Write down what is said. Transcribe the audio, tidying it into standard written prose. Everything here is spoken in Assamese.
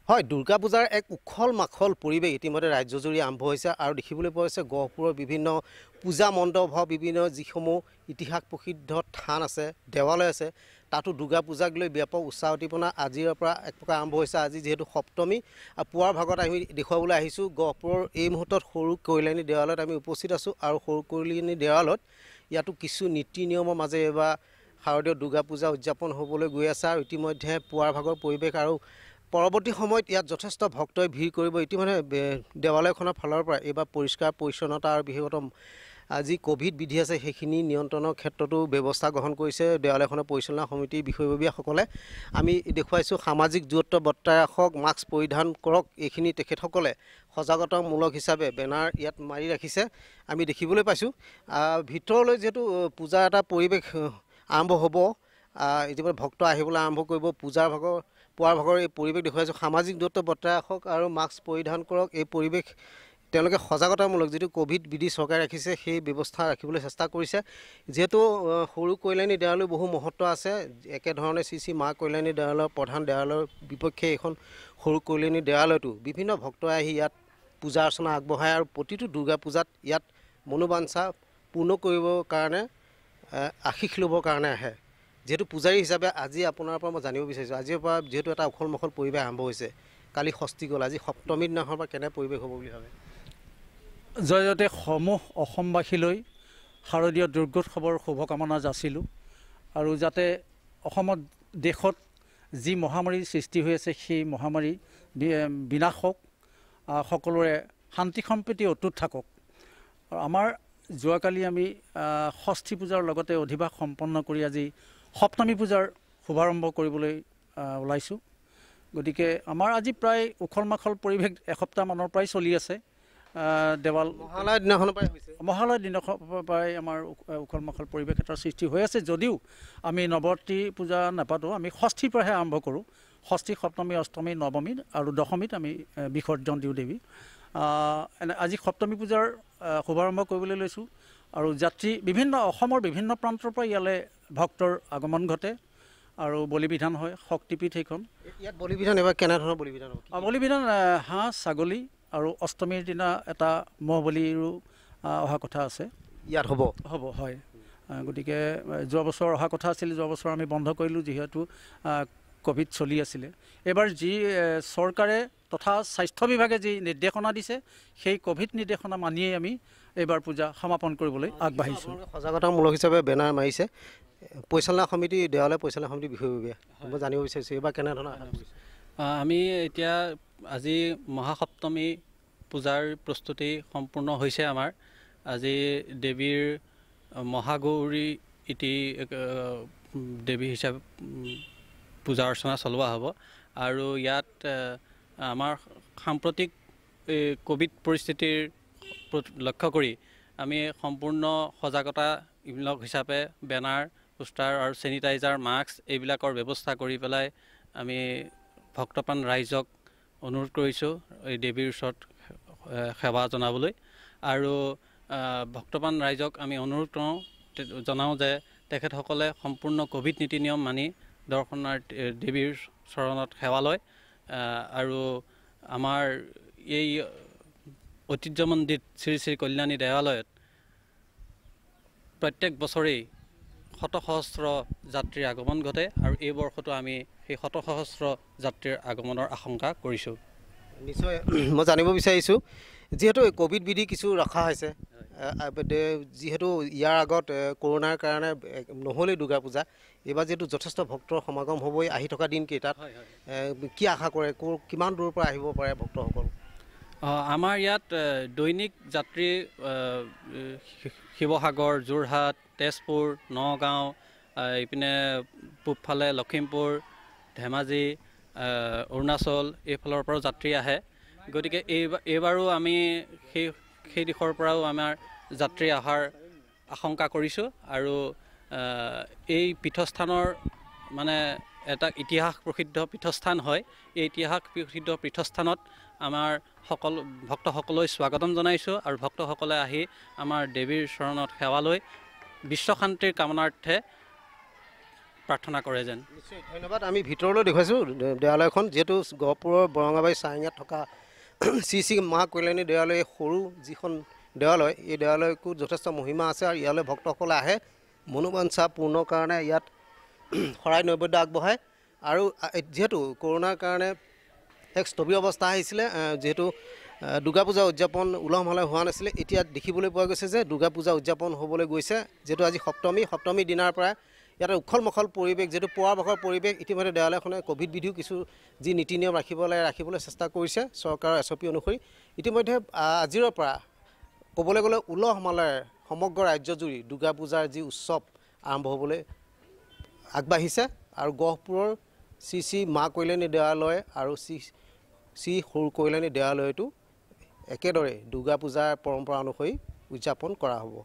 হয়, দুৰ্গা পূজাৰ এক উখল মাখল পৰিৱেশ ইতিমধ্যে ৰাজ্যজুৰি আৰম্ভ হৈছে আৰু দেখিবলৈ পোৱা হৈছে গহপুৰৰ বিভিন্ন পূজা মণ্ডপ হওক, বিভিন্ন যিসমূহ ইতিহাস প্ৰসিদ্ধ থান আছে, দেৱালয় আছে, তাতো দুৰ্গা পূজাক লৈ ব্যাপক উৎসাহ উদ্দীপনা আজিৰ পৰা এক প্ৰকাৰ আৰম্ভ হৈছে। আজি যিহেতু সপ্তমী, পুৱাৰ ভাগত আমি দেখুৱাবলৈ আহিছোঁ গহপুৰৰ এই মুহূৰ্তত সৰু কল্যাণী দেৱালয়ত আমি উপস্থিত আছোঁ আৰু সৰু কল্যাণী দেৱালয়ত ইয়াতো কিছু নীতি নিয়মৰ মাজে এইবাৰ শাৰদীয় দুৰ্গা পূজা উদযাপন হ'বলৈ গৈ আছে আৰু ইতিমধ্যে পুৱাৰ ভাগৰ পৰিৱেশ আৰু পৰৱৰ্তী সময়ত ইয়াত যথেষ্ট ভক্তই ভিৰ কৰিব। ইতিমধ্যে দেৱালয়খনৰ ফালৰ পৰা এইবাৰ পৰিষ্কাৰ পৰিচ্ছন্নতা আৰু বিশেষত যি ক'ভিড বিধি আছে সেইখিনি নিয়ন্ত্ৰণৰ ক্ষেত্ৰতো ব্যৱস্থা গ্ৰহণ কৰিছে দেৱালয়খনৰ পৰিচালনা সমিতিৰ বিষয়ববীয়াসকলে। আমি দেখুৱাইছোঁ সামাজিক দূৰত্ব বৰ্তাই ৰাখক, মাস্ক পৰিধান কৰক, এইখিনি তেখেতসকলে সজাগতামূলক হিচাপে বেনাৰ ইয়াত মাৰি ৰাখিছে আমি দেখিবলৈ পাইছোঁ। ভিতৰলৈ যিহেতু পূজাৰ এটা পৰিৱেশ আৰম্ভ হ'ব, ইতিমধ্যে ভক্ত আহিবলৈ আৰম্ভ কৰিব। পুৱাৰ ভাগৰ এই পৰিৱেশ দেখুৱাইছোঁ, সামাজিক দূৰত্ব বৰ্তাই ৰাখক আৰু মাস্ক পৰিধান কৰক, এই পৰিৱেশ তেওঁলোকে সজাগতামূলক যিটো ক'ভিড বিধি চৰকাৰে ৰাখিছে সেই ব্যৱস্থা ৰাখিবলৈ চেষ্টা কৰিছে। যিহেতু সৰু কল্যাণী দেৱালয়ৰ বহু মহত্ব আছে, একেধৰণে শ্ৰী মা কল্যাণী দেৱালয়ৰ প্ৰধান দেৱালয়ৰ বিপক্ষে এইখন সৰু কল্যাণী দেৱালয়তো বিভিন্ন ভক্তই আহি ইয়াত পূজা অৰ্চনা আগবঢ়ায় আৰু প্ৰতিটো দুৰ্গা পূজাত ইয়াত মনোবাঞ্ছা পূৰ্ণ কৰিবৰ কাৰণে আশীষ ল'বৰ কাৰণে আহে। যিহেতু পূজাৰী হিচাপে আজি আপোনাৰ পৰা মই জানিব বিচাৰিছোঁ, আজিৰ পৰা যিহেতু এটা উখল মাখল পৰিৱেশ আৰম্ভ হৈছে, কালি ষষ্ঠী গ'ল, আজি সপ্তমীৰ দিনাখনৰ পৰা কেনে পৰিৱেশ হ'ব বুলি ভাবে? জয়তে সমূহ অসমবাসীলৈ শাৰদীয় দুৰ্গোৎসৱৰ শুভকামনা যাচিলোঁ আৰু যাতে অসমত দেশত যি মহামাৰীৰ সৃষ্টি হৈ আছে সেই মহামাৰী বিনাশ হওক, সকলোৰে শান্তি সম্প্ৰীতি অটুট থাকক। আৰু আমাৰ যোৱাকালি আমি ষষ্ঠী পূজাৰ লগতে অধিবাস সম্পন্ন কৰি আজি সপ্তমী পূজাৰ শুভাৰম্ভ কৰিবলৈ ওলাইছোঁ। গতিকে আমাৰ আজি প্ৰায় উখল মাখল পৰিৱেশ এসপ্তাহমানৰ পৰাই চলি আছে। মহালয়ৰ দিনাখনৰ পৰাই হৈছে, মহালয়ৰ দিনাখনৰ পৰাই আমাৰ উখল মাখল পৰিৱেশ এটাৰ সৃষ্টি হৈ আছে। যদিও আমি নৱৰাত্ৰি পূজা নাপাতোঁ, আমি ষষ্ঠীৰ পৰাহে আৰম্ভ কৰোঁ। ষষ্ঠী, সপ্তমী, অষ্টমী, নৱমী আৰু দশমীত আমি বিসৰ্জন দিওঁ দেৱী। আজি সপ্তমী পূজাৰ শুভাৰম্ভ কৰিবলৈ লৈছোঁ আৰু যাত্ৰী অসমৰ বিভিন্ন প্ৰান্তৰ পৰা ইয়ালৈ ভক্তৰ আগমন ঘটে আৰু বলি বিধান হয়। শক্তিপীঠ সেইখন। ইয়াত বলি বিধান এবাৰ কেনেধৰণৰ বলি বিধান হ'ব? বলি বিধান হাঁহ, ছাগলী আৰু অষ্টমীৰ দিনা এটা ম'হ বলিৰো অহা কথা আছে। ইয়াত হ'ব হয়। গতিকে যোৱা বছৰ অহা কথা আছিল, যোৱা বছৰ আমি বন্ধ কৰিলোঁ যিহেতু ক'ভিড চলি আছিলে। এইবাৰ যি চৰকাৰে তথা স্বাস্থ্য বিভাগে যি নিৰ্দেশনা দিছে সেই ক'ভিড নিৰ্দেশনা মানিয়েই আমি এইবাৰ পূজা সমাপন কৰিবলৈ আগবাঢ়িছোঁ। সজাগতামূলক হিচাপে বেনাৰ মাৰিছে পৰিচালনা সমিতি, দেৱালয় পৰিচালনা সমিতিৰ বিষয়ববীয়া। মই জানিব বিচাৰিছোঁ এইবাৰ কেনেধৰণৰ আশা কৰিছে? আমি এতিয়া আজি মহাসপ্তমী পূজাৰ প্ৰস্তুতি সম্পূৰ্ণ হৈছে আমাৰ। আজি দেৱীৰ মহাগৌৰী ইতি দেৱী হিচাপে পূজা অৰ্চনা চলোৱা হ'ব আৰু ইয়াত আমাৰ সাম্প্ৰতিক ক'ভিড পৰিস্থিতিৰ লক্ষ্য কৰি আমি সম্পূৰ্ণ সজাগতামূলক হিচাপে বেনাৰ, পোষ্টাৰ আৰু চেনিটাইজাৰ, মাস্ক এইবিলাকৰ ব্যৱস্থা কৰি পেলাই আমি ভক্তপ্ৰাণ ৰাইজক অনুৰোধ কৰিছোঁ এই দেৱীৰ ওচৰত সেৱা জনাবলৈ। আৰু ভক্তপ্ৰাণ ৰাইজক আমি অনুৰোধ জনাওঁ যে তেখেতসকলে সম্পূৰ্ণ ক'ভিড নীতি নিয়ম মানি দেৱীৰ চৰণত সেৱা লয়। আৰু আমাৰ এই ঐতিহ্যমণ্ডিত শ্ৰী শ্ৰী কল্যাণী দেৱালয়ত প্ৰত্যেক বছৰেই শতসহস্ৰ যাত্ৰীৰ আগমন ঘটে আৰু এই বৰ্ষতো আমি সেই শতসহস্ৰ যাত্ৰীৰ আগমনৰ আশংকা কৰিছোঁ। নিশ্চয় মই জানিব বিচাৰিছোঁ, যিহেতু ক'ভিড বিধি কিছু ৰখা হৈছে, যিহেতু ইয়াৰ আগত কৰোণাৰ কাৰণে নহ'লেই দুৰ্গা পূজা, এইবাৰ যিহেতু যথেষ্ট ভক্তৰ সমাগম হ'বই আহি থকা দিনকেইটাত, কি আশা কৰে, কিমান দূৰৰ পৰা আহিব পাৰে ভক্তসকল? আমাৰ ইয়াত দৈনিক যাত্ৰী শিৱসাগৰ, যোৰহাট, তেজপুৰ, নগাঁও, এইপিনে পূবফালে লখিমপুৰ, ধেমাজি, অৰুণাচল এইফালৰ পৰাও যাত্ৰী আহে। গতিকে এইবাৰো আমি সেই দিশৰ পৰাও আমাৰ যাত্ৰী অহাৰ আশংকা কৰিছোঁ। আৰু এই পীঠস্থানৰ মানে এটা ইতিহাস প্ৰসিদ্ধ পীঠস্থান হয়। এই ইতিহাস প্ৰসিদ্ধ পীঠস্থানত আমাৰ ভক্তসকললৈ স্বাগতম জনাইছোঁ আৰু ভক্তসকলে আহি আমাৰ দেৱীৰ চৰণত সেৱা লৈ বিশ্বশান্তিৰ কামনাৰ্থে প্ৰাৰ্থনা কৰে যেন। নিশ্চয় ধন্যবাদ। আমি ভিতৰলৈ দেখুৱাইছোঁ দেৱালয়খন, যিহেতু গহপুৰৰ বৰঙাবাৰী চাৰিঙাত থকা শ্ৰী শ্ৰী মা কল্যাণী দেৱালয় সৰু যিখন দেৱালয়, এই দেৱালয়কো যথেষ্ট মহিমা আছে আৰু ইয়ালৈ ভক্তসকলে আহে মনোবাঞ্ছা পূৰ্ণৰ কাৰণে ইয়াত শৰাই নৈবেদ্য আগবঢ়ায়। আৰু যিহেতু কৰোণাৰ কাৰণে এক স্থবিৰ অৱস্থা আহিছিলে, যিহেতু দুৰ্গা পূজা উদযাপন উলহ মালহ হোৱা নাছিলে, এতিয়া দেখিবলৈ পোৱা গৈছে যে দুৰ্গা পূজা উদযাপন হ'বলৈ গৈছে। যিহেতু আজি সপ্তমী দিনাৰ পৰা ইয়াতে উখল মাখল পৰিৱেশ, যিহেতু পুৱাৰ ভাগৰ পৰিৱেশ। ইতিমধ্যে দেৱালয়খনে ক'ভিড বিধিও কিছু যি নীতি নিয়ম ৰাখিবলৈ চেষ্টা কৰিছে চৰকাৰৰ SOP অনুসৰি। ইতিমধ্যে আজিৰ পৰা ক'বলৈ গ'লে উলহ মালহেৰে সমগ্ৰ ৰাজ্যজুৰি দুৰ্গা পূজাৰ যি উৎসৱ আৰম্ভ হ'বলৈ আগবাঢ়িছে। আৰু গহপুৰৰ শ্ৰী শ্ৰী মা কল্যাণী দেৱালয় আৰু শ্ৰী সৰু কল্যাণী দেৱালয়তো একেদৰে দুৰ্গা পূজাৰ পৰম্পৰা অনুসৰি উদযাপন কৰা হ'ব।